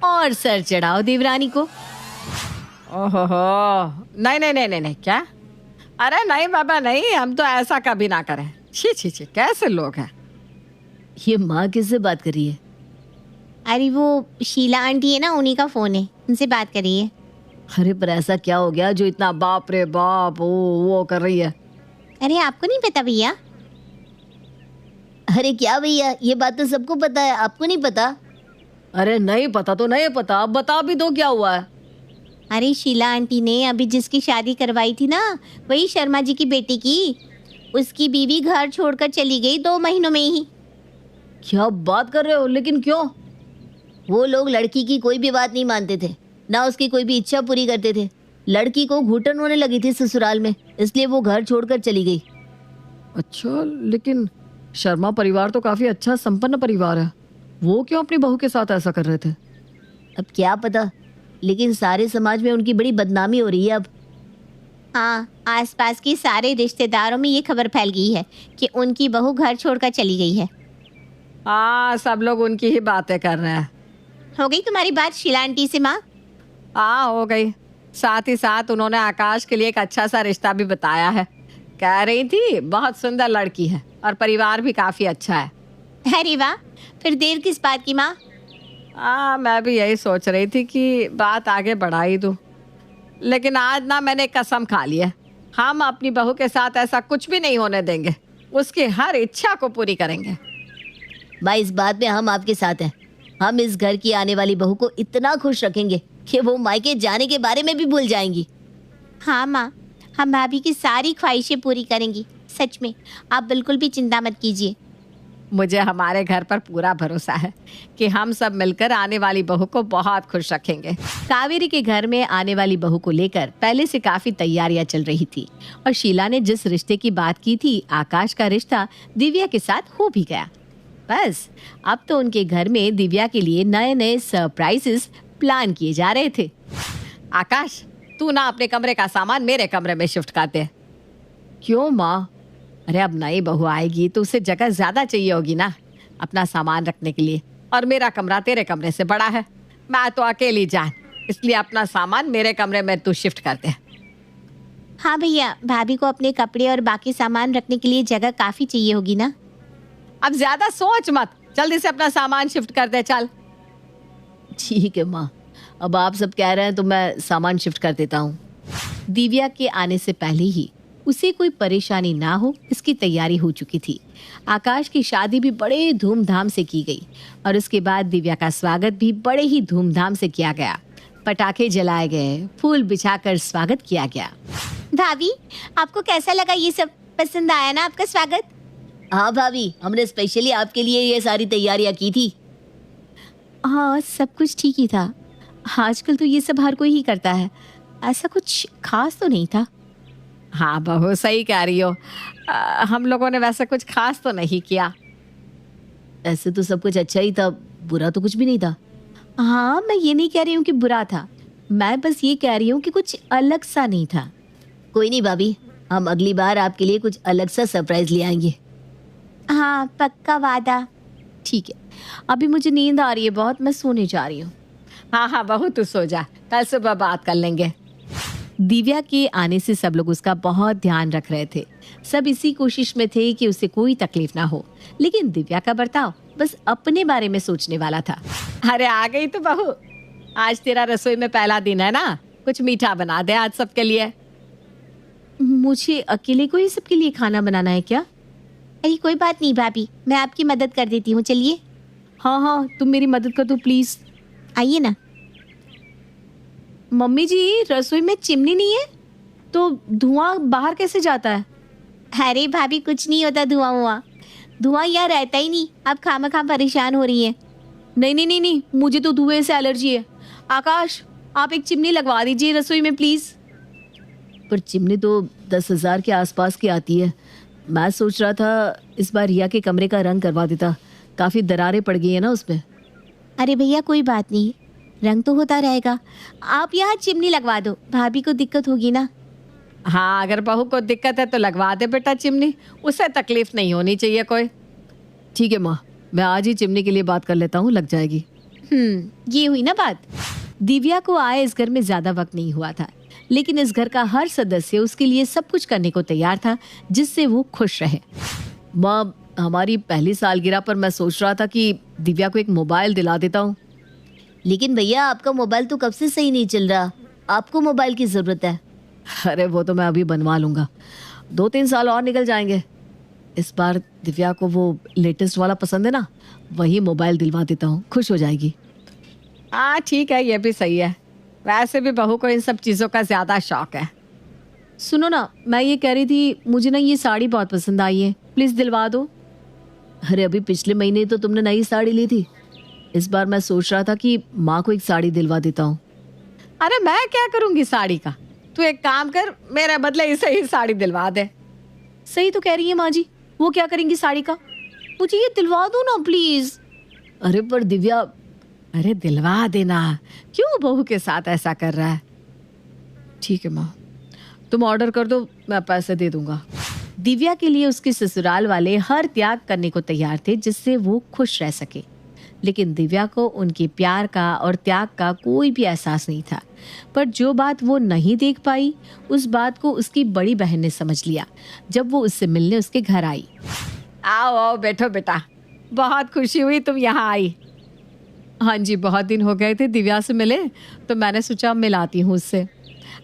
और सर चढ़ाओ देवरानी को। ओहो नहीं नहीं नहीं नहीं नहीं, क्या? अरे नहीं बाबा नहीं, हम तो ऐसा कभी ना करें। छी छी छी, कैसे लोग हैं। ये माँ किससे बात कर रही है? अरे वो शीला आंटी है ना, उन्हीं का फोन है, उनसे बात करिए। अरे पर ऐसा क्या हो गया जो इतना बाप रे बाप वो कर रही है? अरे आपको नहीं पता भैया? अरे क्या भैया, ये बात तो सबको पता है, आपको नहीं पता? अरे नहीं पता तो नहीं पता, अब बता भी दो क्या हुआ है। अरे शीला आंटी ने अभी जिसकी शादी करवाई थी ना, वही शर्मा जी की बेटी की, उसकी बीवी घर छोड़कर चली गई 2 महीनों में ही। क्या बात कर रहे हो? लेकिन क्यों? वो लोग लड़की की कोई भी बात नहीं मानते थे, ना उसकी कोई भी इच्छा पूरी करते थे। लड़की को घुटन होने लगी थी ससुराल में, इसलिए वो घर छोड़कर चली गई। अच्छा, लेकिन शर्मा परिवार तो काफी अच्छा संपन्न परिवार है, वो क्यों अपनी बहू के साथ ऐसा कर रहे थे? अब क्या पता, लेकिन सारे समाज में उनकी बड़ी बदनामी हो रही है अब। हाँ, आसपास के सारे रिश्तेदारों में ये खबर फैल गई है कि उनकी बहू घर छोड़कर चली गई है। हाँ, सब लोग उनकी ही बातें कर रहे हैं। हो गई तुम्हारी बात शीला आंटी से माँ? हाँ हो गई, साथ ही साथ उन्होंने आकाश के लिए एक अच्छा सा रिश्ता भी बताया है। कह रही थी बहुत सुंदर लड़की है और परिवार भी काफी अच्छा है। अरे वाह, फिर देर किस बात की माँ? हाँ, मैं भी यही सोच रही थी कि बात आगे बढ़ा ही दूँ, लेकिन आज ना मैंने कसम खा ली है, हम अपनी बहू के साथ ऐसा कुछ भी नहीं होने देंगे। उसकी हर इच्छा को पूरी करेंगे। भाई, इस बात में हम आपके साथ हैं। हम इस घर की आने वाली बहू को इतना खुश रखेंगे कि वो मायके जाने के बारे में भी भूल जाएंगी। हाँ माँ, हम भाभी की सारी ख्वाहिशें पूरी करेंगी, सच में, आप बिल्कुल भी चिंता मत कीजिए। मुझे हमारे घर पर पूरा भरोसा है कि हम सब मिलकर आने वाली बहू को बहुत खुश रखेंगे। कावेरी के घर में आने वाली बहू को लेकर पहले से काफी तैयारियां चल रही थी और शीला ने जिस रिश्ते की बात की थी, आकाश का रिश्ता दिव्या के साथ हो भी गया। बस अब तो उनके घर में दिव्या के लिए नए नए सरप्राइजेस प्लान किए जा रहे थे। आकाश, तू ना अपने कमरे का सामान मेरे कमरे में शिफ्ट कर दे। क्यों माँ? अरे अब नई बहू आएगी तो उसे जगह ज्यादा चाहिए होगी ना अपना सामान रखने के लिए, और मेरा कमरा तेरे कमरे से बड़ा है, मैं तो अकेली जान, इसलिए अपना सामान मेरे कमरे में तू शिफ्ट कर दे। हाँ भैया, भाभी को अपने कपड़े और बाकी सामान रखने के लिए जगह काफ़ी चाहिए होगी ना। अब ज्यादा सोच मत, जल्दी से अपना सामान शिफ्ट कर दे, चल। ठीक है माँ, अब आप सब कह रहे हैं तो मैं सामान शिफ्ट कर देता हूँ। दिव्या के आने से पहले ही उसे कोई परेशानी ना हो, इसकी तैयारी हो चुकी थी। आकाश की शादी भी बड़े धूमधाम से की गई और उसके बाद दिव्या का स्वागत भी बड़े ही धूमधाम से किया गया। पटाखे जलाए गए, फूल बिछाकर स्वागत किया गया। भाभी, आपको कैसा लगा ये सब? पसंद आया ना आपका स्वागत? हाँ भाभी, हमने स्पेशली आपके लिए ये सारी तैयारियां की थी। हाँ, सब कुछ ठीक ही था। आजकल तो ये सब हर कोई ही करता है, ऐसा कुछ खास तो नहीं था। हाँ बहू, सही कह रही हो, हम लोगों ने वैसे कुछ खास तो नहीं किया। ऐसे तो सब कुछ अच्छा ही था, बुरा तो कुछ भी नहीं था। हाँ, मैं ये नहीं कह रही हूँ कि बुरा था, मैं बस ये कह रही हूँ कि कुछ अलग सा नहीं था। कोई नहीं भाभी, हम अगली बार आपके लिए कुछ अलग सा सरप्राइज ले आएंगे। हाँ, पक्का वादा। ठीक है, अभी मुझे नींद आ रही है बहुत, मैं सोने जा रही हूँ। हाँ हाँ बहू, तू सो जा, कल सुबह बात कर लेंगे। दिव्या के आने से सब लोग उसका बहुत ध्यान रख रहे थे। सब इसी कोशिश में थे कि उसे कोई तकलीफ ना हो, लेकिन दिव्या का बर्ताव बस अपने बारे में सोचने वाला था। अरे आ गई तो बहू, आज तेरा रसोई में पहला दिन है ना, कुछ मीठा बना दे आज सबके लिए। मुझे अकेले को ही सबके लिए खाना बनाना है क्या? अरे कोई बात नहीं भाभी, मैं आपकी मदद कर देती हूँ, चलिए। हाँ हाँ, तुम मेरी मदद कर दो प्लीज। आइए ना। मम्मी जी, रसोई में चिमनी नहीं है तो धुआं बाहर कैसे जाता है? अरे भाभी, कुछ नहीं होता धुआं यहाँ रहता ही नहीं, आप खामखा परेशान हो रही हैं। नहीं नहीं नहीं नहीं, मुझे तो धुएं से एलर्जी है। आकाश, आप एक चिमनी लगवा दीजिए रसोई में प्लीज। पर चिमनी तो 10,000 के आसपास की आती है। मैं सोच रहा था इस बार रिया के कमरे का रंग करवा देता, काफी दरारें पड़ गई है ना उसमें। अरे भैया कोई बात नहीं, रंग तो होता रहेगा, आप यहाँ चिमनी लगवा दो, भाभी को दिक्कत होगी ना। हाँ, अगर बहू को दिक्कत है तो लगवा दे बेटा चिमनी, उसे तकलीफ नहीं होनी चाहिए कोई। ठीक है माँ, मैं आज ही चिमनी के लिए बात कर लेता हूँ, लग जाएगी। ये हुई ना बात। दिव्या को आए इस घर में ज्यादा वक्त नहीं हुआ था, लेकिन इस घर का हर सदस्य उसके लिए सब कुछ करने को तैयार था जिससे वो खुश रहे। माँ, हमारी पहली सालगिरह पर मैं सोच रहा था कि दिव्या को एक मोबाइल दिला देता हूँ। लेकिन भैया आपका मोबाइल तो कब से सही नहीं चल रहा, आपको मोबाइल की जरूरत है। अरे वो तो मैं अभी बनवा लूंगा, 2-3 साल और निकल जाएंगे। इस बार दिव्या को वो लेटेस्ट वाला पसंद है ना, वही मोबाइल दिलवा देता हूँ, खुश हो जाएगी। हाँ ठीक है, ये भी सही है। वैसे भी बहू को इन सब चीज़ों का ज़्यादा शौक है। सुनो ना, मैं ये कह रही थी, मुझे ना ये साड़ी बहुत पसंद आई है, प्लीज़ दिलवा दो। अरे अभी पिछले महीने तो तुमने नई साड़ी ली थी, इस बार मैं सोच रहा था कि माँ को एक साड़ी दिलवा देता हूँ। अरे मैं क्या करूँगी साड़ी का, तू एक काम कर, मेरे बदले इसे ही साड़ी दिलवा दे। सही तो कह रही है माँ जी, वो क्या करेंगी साड़ी का, मुझे ये दिलवा दो ना प्लीज। अरे पर दिव्या, अरे दिलवा देना, क्यों बहू के साथ ऐसा कर रहा है। ठीक है माँ, तुम ऑर्डर कर दो, मैं पैसे दे दूंगा। दिव्या के लिए उसके ससुराल वाले हर त्याग करने को तैयार थे जिससे वो खुश रह सके, लेकिन दिव्या को उनके प्यार का और त्याग का कोई भी एहसास नहीं था। पर जो बात वो नहीं देख पाई, उस बात को उसकी बड़ी बहन ने समझ लिया जब वो उससे मिलने उसके घर आई। आओ आओ, बैठो बेटा, बहुत खुशी हुई तुम यहाँ आई। हाँ जी, बहुत दिन हो गए थे दिव्या से मिले, तो मैंने सोचा मिलाती हूँ उससे।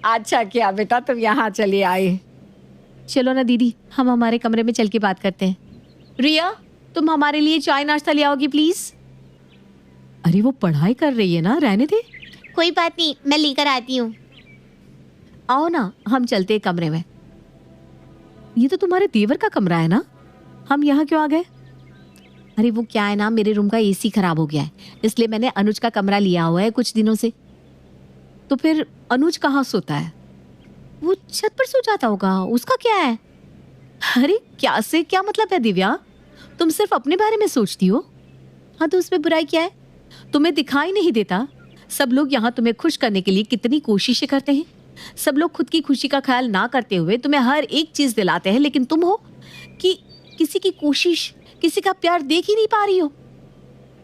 अच्छा किया बेटा, तुम यहाँ चली आई। चलो ना दीदी, हम हमारे कमरे में चल के बात करते हैं। रिया, तुम हमारे लिए चाय नाश्ता ले आओगी प्लीज। अरे वो पढ़ाई कर रही है ना, रहने दे। कोई बात नहीं, मैं लेकर आती हूँ। आओ ना, हम चलते हैं कमरे में। ये तो तुम्हारे देवर का कमरा है ना, हम यहाँ क्यों आ गए? अरे वो क्या है ना, मेरे रूम का एसी खराब हो गया है, इसलिए मैंने अनुज का कमरा लिया हुआ है कुछ दिनों से। तो फिर अनुज कहाँ सोता है? वो छत पर सो जाता होगा, उसका क्या है? अरे क्या से क्या मतलब है दिव्या, तुम सिर्फ अपने बारे में सोचती हो। हाँ तो उसमें बुराई क्या है? तुम्हें दिखाई नहीं देता सब लोग यहाँ तुम्हें खुश करने के लिए कितनी कोशिशें करते हैं। सब लोग खुद की खुशी का ख्याल ना करते हुए तुम्हें हर एक चीज दिलाते हैं, लेकिन तुम हो कि किसी की कोशिश, किसी का प्यार देख ही नहीं पा रही हो।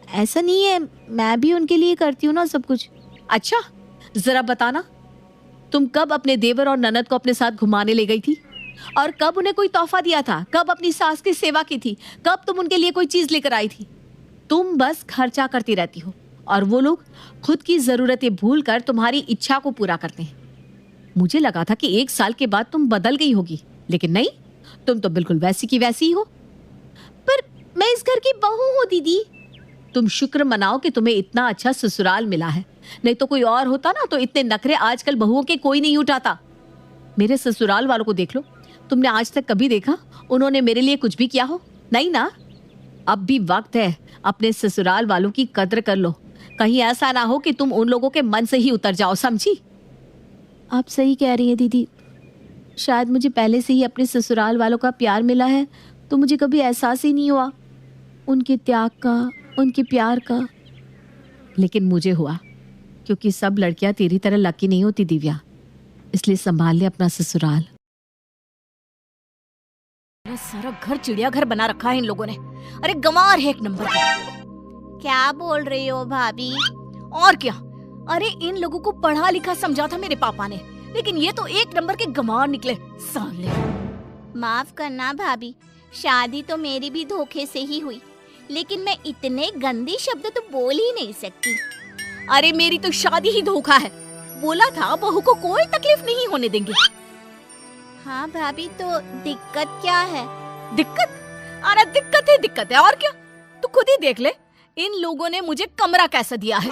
ऐसा नहीं है, मैं भी उनके लिए करती हूँ ना सब कुछ। अच्छा, जरा बताना, तुम कब अपने देवर और ननद को अपने साथ घुमाने ले गई थी, और कब उन्हें कोई तोहफा दिया था, कब अपनी सास की सेवा की थी, कब तुम उनके लिए कोई चीज लेकर आई थी? तुम बस खर्चा करती रहती हो और वो लोग खुद की जरूरतें भूलकर तुम्हारी इच्छा को पूरा करते हैं। मुझे लगा था कि 1 साल के बाद तुम बदल गई होगी, लेकिन नहीं, तुम तो बिल्कुल वैसी की वैसी ही हो। पर मैं इस घर की बहू हूँ दीदी। तुम शुक्र मनाओ कि तुम्हें इतना अच्छा ससुराल मिला है, नहीं तो कोई और होता ना तो इतने नखरे आजकल बहुओं के कोई नहीं उठाता। मेरे ससुराल वालों को देख लो, तुमने आज तक कभी देखा उन्होंने मेरे लिए कुछ भी किया हो? नहीं ना। अब भी वक्त है, अपने ससुराल वालों की कद्र कर लो, कहीं ऐसा ना हो कि तुम उन लोगों के मन से ही उतर जाओ, समझी? आप सही कह रही हैं दीदी, शायद मुझे पहले से ही अपने ससुराल वालों का प्यार मिला है, तो मुझे कभी एहसास ही नहीं हुआ उनके त्याग का, उनके प्यार का। लेकिन मुझे हुआ, क्योंकि सब लड़कियां तेरी तरह लकी नहीं होती दिव्या, इसलिए संभाल ले अपना ससुराल। सारा घर चिड़ियाघर बना रखा है इन लोगों ने। अरे गंवार है एक नंबर की। क्या बोल रही हो भाभी? और क्या, अरे इन लोगों को पढ़ा लिखा समझा था मेरे पापा ने, लेकिन ये तो एक नंबर के गंवार निकले साले। माफ करना भाभी, शादी तो मेरी भी धोखे से ही हुई, लेकिन मैं इतने गंदे शब्द तो बोल ही नहीं सकती। अरे मेरी तो शादी ही धोखा है, बोला था बहू को कोई तकलीफ नहीं होने देंगे। हाँ भाभी, तो दिक्कत क्या है? दिक्कत? अरे दिक्कत है और क्या, तू खुद ही देख ले, इन लोगों ने मुझे कमरा कैसा दिया है।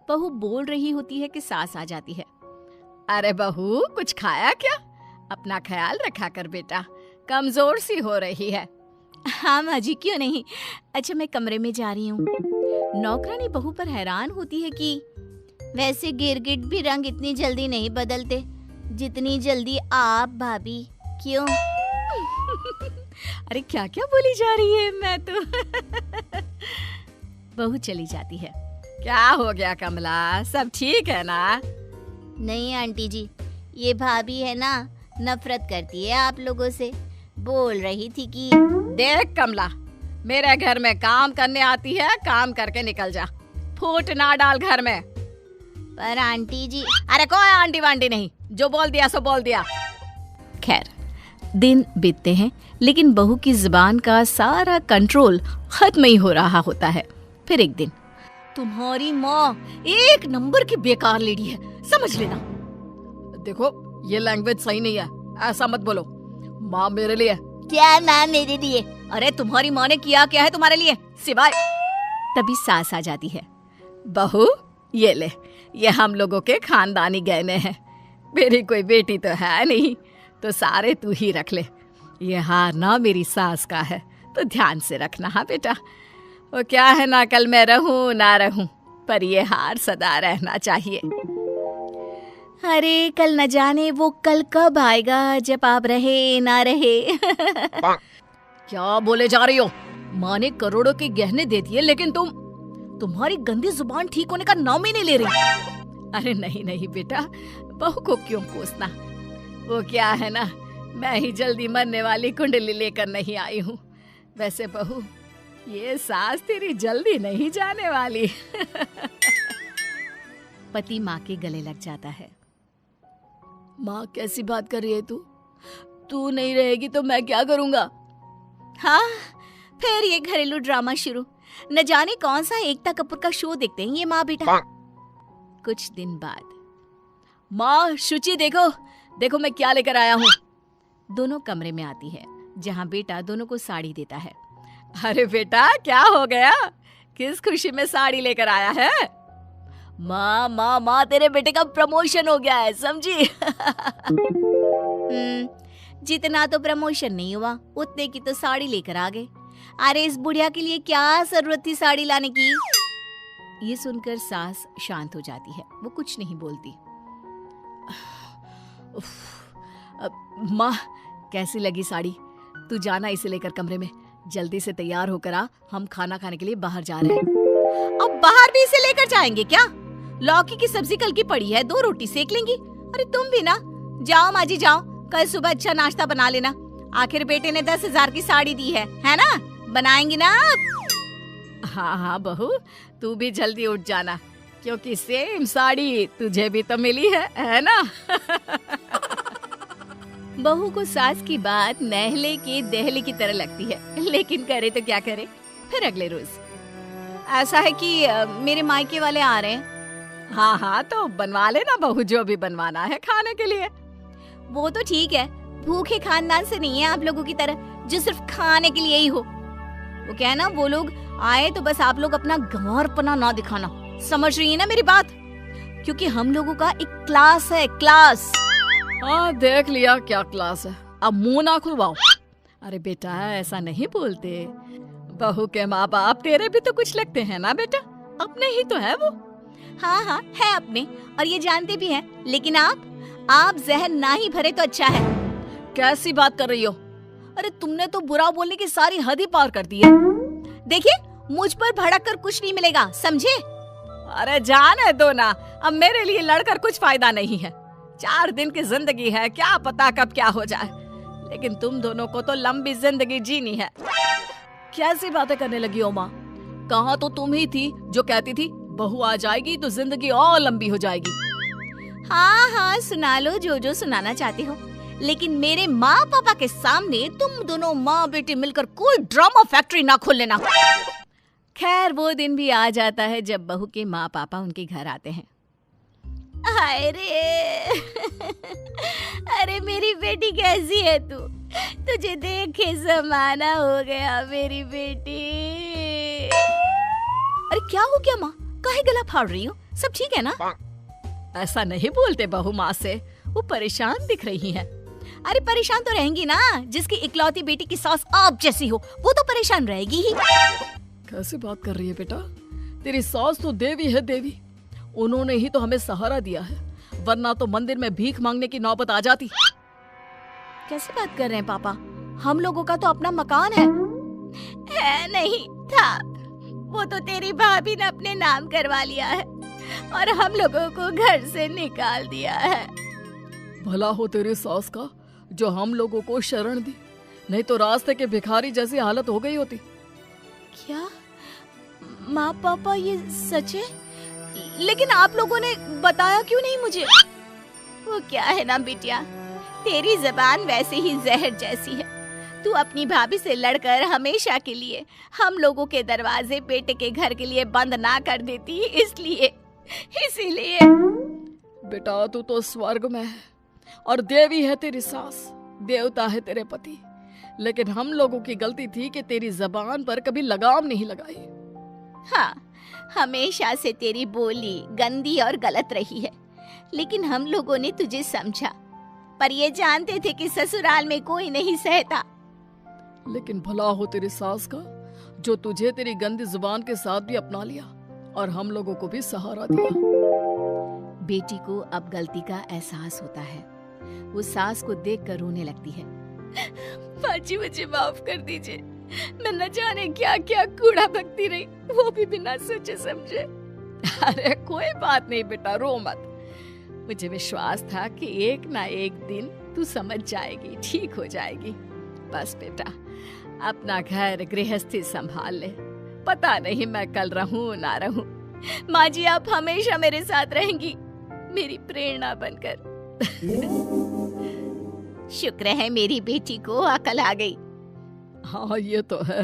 बहू बोल रही होती है कि सास आ जाती है। अरे बहू, कुछ खाया क्या? अपना ख्याल रखा कर बेटा, कमजोर सी हो रही है। हाँ माँ जी, क्यों नहीं। अच्छा मैं कमरे में जा रही हूँ। नौकरानी बहू पर हैरान होती है कि वैसे गिरगिट भी रंग इतनी जल्दी नहीं बदलते जितनी जल्दी आप भाभी। क्यों? अरे क्या क्या बोली जा रही है, मैं तो बहू चली जाती है। क्या हो गया कमला, सब ठीक है ना? नहीं आंटी जी, ये भाभी है ना, नफरत करती है आप लोगों से। बोल रही थी कि देख कमला, मेरे घर में काम करने आती है, काम करके निकल जा, फूट ना डाल घर में। पर आंटी जी, अरे कोई आंटी वांटी नहीं, जो बोल दिया सो बोल दिया। खैर दिन बीतते हैं, लेकिन बहू की जुबान का सारा कंट्रोल खत्म ही हो रहा होता है। फिर एक दिन, तुम्हारी माँ एक नंबर की बेकार लेडी है, समझ लेना। देखो ये लैंग्वेज सही नहीं है, ऐसा मत बोलो। माँ मेरे लिए। क्या माँ मेरे लिए? अरे तुम्हारी माँ ने किया क्या है तुम्हारे लिए सिवाय? तभी सास आ जाती है। बहू ये ले, ये हम लोगों के खानदानी गहने हैं। मेरी कोई बेटी तो है नहीं, तो सारे तू ही रख ले। ये हार ना मेरी सास का है, तो ध्यान से रखना। हाँ बेटा, वो क्या है ना, कल मैं रहूं ना रहूं, पर ये हार सदा रहना चाहिए। अरे कल न जाने वो कल कब आएगा जब आप रहे ना रहे। क्या बोले जा रही हो? माँ ने करोड़ों के गहने दे दिए, लेकिन तुम्हारी गंदी जुबान ठीक होने का नाम ही नहीं ले रही। अरे नहीं नहीं बेटा, बहू को क्यों कोसना। वो क्या है ना, मैं ही जल्दी मरने वाली कुंडली लेकर नहीं आई हूँ। वैसे बहू, ये सास तेरी जल्दी नहीं जाने वाली। पति माँ के गले लग जाता है। माँ कैसी बात कर रही है तू? तू नहीं रहेगी तो मैं क्या करूँगा? हाँ, फिर ये घरेलू ड्रामा शुरू। न जाने कौन सा एकता कपूर का शो देखते हैं ये माँ बेटा। कुछ दिन बाद, माँ शुचि देखो देखो मैं क्या लेकर आया हूँ। दोनों कमरे में आती है, जहाँ बेटा दोनों को साड़ी देता है। अरे बेटा क्या हो गया, किस खुशी में साड़ी लेकर आया है? माँ माँ माँ, तेरे बेटे का प्रमोशन हो गया है, समझी? जितना तो प्रमोशन नहीं हुआ, उतने की तो साड़ी लेकर आ गए। अरे इस बुढ़िया के लिए क्या जरूरत थी साड़ी लाने की? ये सुनकर सास शांत हो जाती है, वो कुछ नहीं बोलती। माँ कैसी लगी साड़ी? तू जाना इसे लेकर कमरे में, जल्दी से तैयार होकर आ, हम खाना खाने के लिए बाहर जा रहे हैं। अब बाहर भी इसे लेकर जाएंगे क्या? लौकी की सब्जी कल की पड़ी है, 2 रोटी सेक लेंगी। अरे तुम भी ना, जाओ माँ जी जाओ, कल सुबह अच्छा नाश्ता बना लेना। आखिर बेटे ने 10,000 की साड़ी दी है ना? बनाएंगी ना आप? हाँ हाँ बहू, तू भी जल्दी उठ जाना, क्योंकि सेम साड़ी तुझे भी तो मिली है ना? बहू को सास की बात नहले के दहले की तरह लगती है, लेकिन करे तो क्या करे। फिर अगले रोज ऐसा है कि मेरे मायके वाले आ रहे हैं। हाँ हाँ, तो बनवा लेना बहू, जो भी बनवाना है खाने के लिए। वो तो ठीक है, भूखे खानदान से नहीं है आप लोगों की तरह, जो सिर्फ खाने के लिए ही हो। वो क्या है ना, वो लोग आए तो बस आप लोग अपना गंवारपना ना दिखाना, समझ रही है ना मेरी बात? क्योंकि हम लोगों का एक क्लास है, क्लास। हाँ देख लिया क्या क्लास है, अब मुंह ना खुलवाओ। अरे बेटा ऐसा नहीं बोलते, बहू के माँ बाप तेरे भी तो कुछ लगते हैं ना बेटा, अपने ही तो है वो। हाँ हाँ है अपने, और ये जानते भी हैं, लेकिन आप जहर ना ही भरे तो अच्छा है। कैसी बात कर रही हो? अरे तुमने तो बुरा बोलने की सारी हद ही पार कर दी है। देखिए मुझ पर भड़क कर कुछ नहीं मिलेगा, समझे? अरे जाने दो ना, अब मेरे लिए लड़कर कुछ फायदा नहीं है। 4 दिन की जिंदगी है, क्या पता कब क्या हो जाए, लेकिन तुम दोनों को तो लंबी जिंदगी जीनी है। कैसी बातें करने लगी हो माँ? कहाँ तो तुम ही थी जो कहती थी बहू आ जाएगी तो जिंदगी और लंबी हो जाएगी। हाँ हाँ सुना लो जो सुनाना चाहते हो, लेकिन मेरे माँ पापा के सामने तुम दोनों माँ बेटी मिलकर कोई ड्रामा फैक्ट्री ना खोल लेना। खैर वो दिन भी आ जाता है जब बहू के माँ पापा उनके घर आते हैं। अरे मेरी बेटी कैसी है तू? तुझे देखे जमाना हो गया मेरी बेटी। अरे क्या हो गया माँ, काहे गला फाड़ रही हो? सब ठीक है ना? ऐसा नहीं बोलते बहू माँ से, वो परेशान दिख रही है। अरे परेशान तो रहेंगी ना, जिसकी इकलौती बेटी की सास आप जैसी हो, वो तो परेशान रहेगी ही। कैसी बात कर रही है बेटा? तेरी सास तो देवी है देवी, उन्होंने ही तो हमें सहारा दिया है, वरना तो मंदिर में भीख मांगने की नौबत आ जाती। कैसी बात कर रहे हैं पापा? हम लोगों का तो अपना मकान है नहीं था, वो तो तेरी भाभी ने अपने नाम करवा लिया है और हम लोगों को घर से निकाल दिया है। भला हो तेरी सास का जो हम लोगों को शरण दी, नहीं तो रास्ते के भिखारी जैसी हालत हो गई होती। क्या माँ पापा ये सच है? लेकिन आप लोगों ने बताया क्यों नहीं मुझे? वो क्या है ना बिटिया, तेरी जबान वैसे ही जहर जैसी है। तू अपनी भाभी से लड़कर हमेशा के लिए हम लोगों के दरवाजे बेटे के घर के लिए बंद ना कर देती, इसीलिए बेटा तू तो स्वर्ग में है और देवी है तेरी सास, देवता है तेरे पति, लेकिन हम लोगों की गलती थी कि तेरी जबान पर कभी लगाम नहीं लगाई। हाँ, हमेशा से तेरी बोली गंदी और गलत रही है, लेकिन हम लोगों ने तुझे समझा, पर ये जानते थे कि ससुराल में कोई नहीं सहता। लेकिन भला हो तेरी सास का, जो तुझे तेरी गंदी जुबान के साथ भी अपना लिया और हम लोगों को भी सहारा दिया। बेटी को अब गलती का एहसास होता है। वो सास को देखकर रोने लगती है। माँ जी मुझे माफ कर दीजिए, मैं न जाने क्या क्या कूड़ा बकती रही, वो भी बिना सोचे समझे। अरे कोई बात नहीं बेटा, रो मत। मुझे विश्वास था कि एक ना एक दिन तू समझ जाएगी, ठीक हो जाएगी। बस बेटा अपना घर गृहस्थी संभाल ले, पता नहीं मैं कल रहूं ना रहूं। माँ जी आप हमेशा मेरे साथ रहेंगी, मेरी प्रेरणा बनकर। शुक्र है मेरी बेटी को अकल आ गई। हाँ ये तो है।